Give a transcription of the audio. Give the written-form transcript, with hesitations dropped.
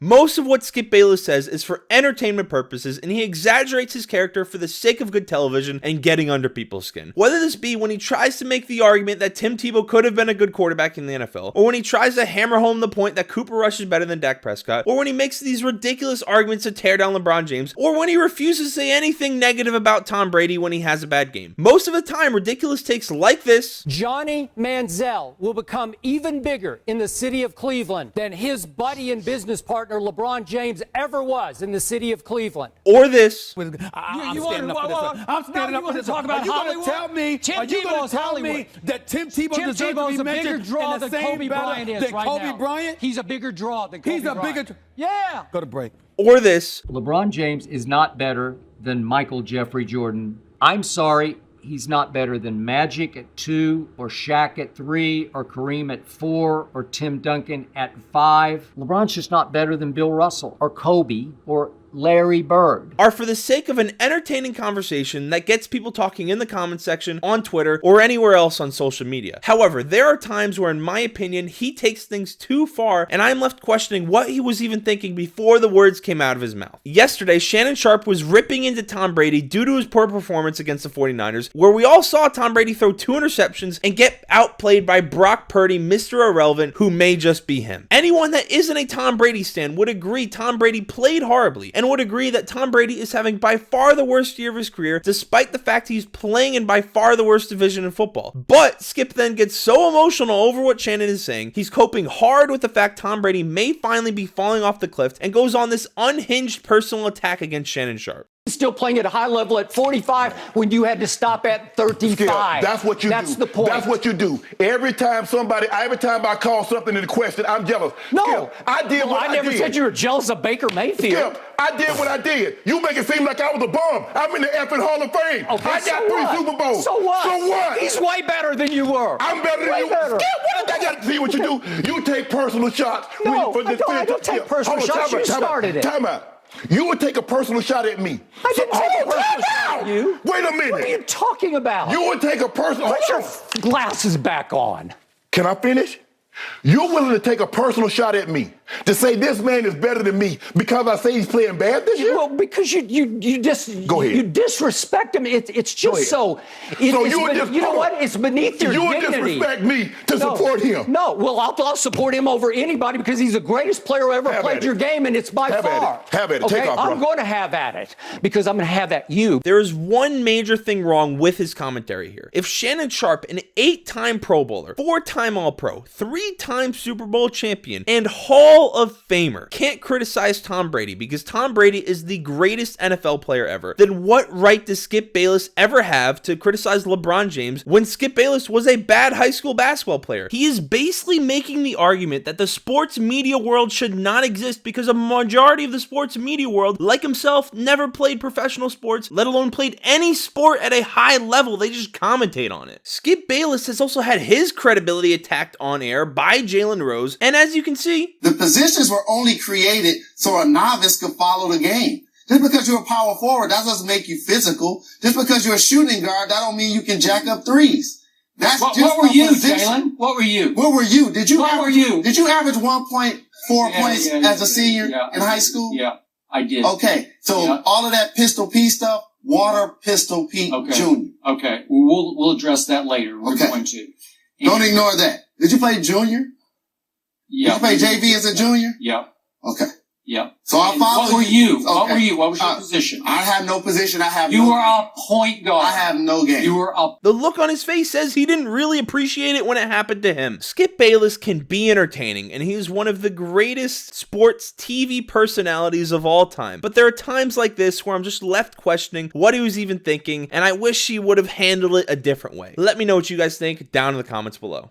Most of what Skip Bayless says is for entertainment purposes, and he exaggerates his character for the sake of good television and getting under people's skin. Whether this be when he tries to make the argument that Tim Tebow could have been a good quarterback in the NFL, or when he tries to hammer home the point that Cooper Rush is better than Dak Prescott, or when he makes these ridiculous arguments to tear down LeBron James, or when he refuses to say anything negative about Tom Brady when he has a bad game. Most of the time, ridiculous takes like this: Johnny Manziel will become even bigger in the city of Cleveland than his buddy and business partner LeBron James ever was in the city of Cleveland. Or this: I'm standing up for this. Talk about Hollywood? Are you going to tell me that Tim Tebow deserves to be mentioned in the same battle than Kobe Bryant? He's a bigger draw than Kobe Bryant. Yeah. Go to break. Or this: LeBron James is not better than Michael Jeffrey Jordan. I'm sorry, he's not better than Magic at 2, or Shaq at 3, or Kareem at 4, or Tim Duncan at 5. LeBron's just not better than Bill Russell, or Kobe, or Larry Bird. Are for the sake of an entertaining conversation that gets people talking in the comment section, on Twitter, or anywhere else on social media. However, there are times where, in my opinion, he takes things too far, and I'm left questioning what he was even thinking before the words came out of his mouth. Yesterday, Shannon Sharpe was ripping into Tom Brady due to his poor performance against the 49ers, where we all saw Tom Brady throw 2 interceptions and get outplayed by Brock Purdy, Mr. Irrelevant, who may just be him. Anyone that isn't a Tom Brady stan would agree Tom Brady played horribly, and would agree that Tom Brady is having by far the worst year of his career, despite the fact he's playing in by far the worst division in football. But Skip then gets so emotional over what Shannon is saying, he's coping hard with the fact Tom Brady may finally be falling off the cliff, and goes on this unhinged personal attack against Shannon Sharpe. Still playing at a high level at 45 when you had to stop at 35. Skip, that's what you do. That's the point. That's what you do. Every time I call something into question, I'm jealous. No, Skip, I did what I did. I never said you were jealous of Baker Mayfield. Skip, I did what I did. You make it seem like I was a bum. I'm in the effing Hall of Fame. Okay, I got 3 Super Bowls. So what? So what? He's way better than you were. I'm better than you. Better. Skip, what did I got to see what you do? You take personal shots. No, I don't take personal shots. You started it. Time out. You would take a personal shot at me. I didn't take a personal shot at you. Wait a minute. What are you talking about? You would take a personal... Put your glasses back on. Can I finish? You're willing to take a personal shot at me to say this man is better than me because I say he's playing bad this year? Well, because you just Go ahead. You disrespect him. It's just so. You know what? It's beneath your dignity. You would disrespect me to support him. No, well, I'll support him over anybody because he's the greatest player who ever played your game, and it's by far. Have at it. Okay, Take off, bro. I'm going to have at it because I'm going to have at you. There is one major thing wrong with his commentary here. If Shannon Sharpe, an 8-time Pro Bowler, 4-time All-Pro, 3-time Super Bowl champion, and Hall of Famer, can't criticize Tom Brady because Tom Brady is the greatest NFL player ever, then what right does Skip Bayless ever have to criticize LeBron James when Skip Bayless was a bad high school basketball player? He is basically making the argument that the sports media world should not exist because a majority of the sports media world, like himself, never played professional sports, let alone played any sport at a high level. They just commentate on it. Skip Bayless has also had his credibility attacked on air by Jalen Rose, and as you can see, the positions were only created so a novice could follow the game. Just because you're a power forward, that doesn't make you physical. Just because you're a shooting guard, that don't mean you can jack up threes. That's what just were you, position. Jalen? What were you? Where were you? Did you average 1.4 points as a senior in high school? Yeah, I did. Okay, so all of that Pistol P stuff, Water Pistol Pete Jr. Okay, we'll address that later. We're going to. Don't ignore that. Did you play junior? Yeah. Did you play JV as a junior? Yeah. Okay. Yeah. So I follow What were you? Okay. What were you? What was your position? I have no position. You were a point guard. I have no game. You were up. The look on his face says he didn't really appreciate it when it happened to him. Skip Bayless can be entertaining, and he is one of the greatest sports TV personalities of all time. But there are times like this where I'm just left questioning what he was even thinking, and I wish he would have handled it a different way. Let me know what you guys think down in the comments below.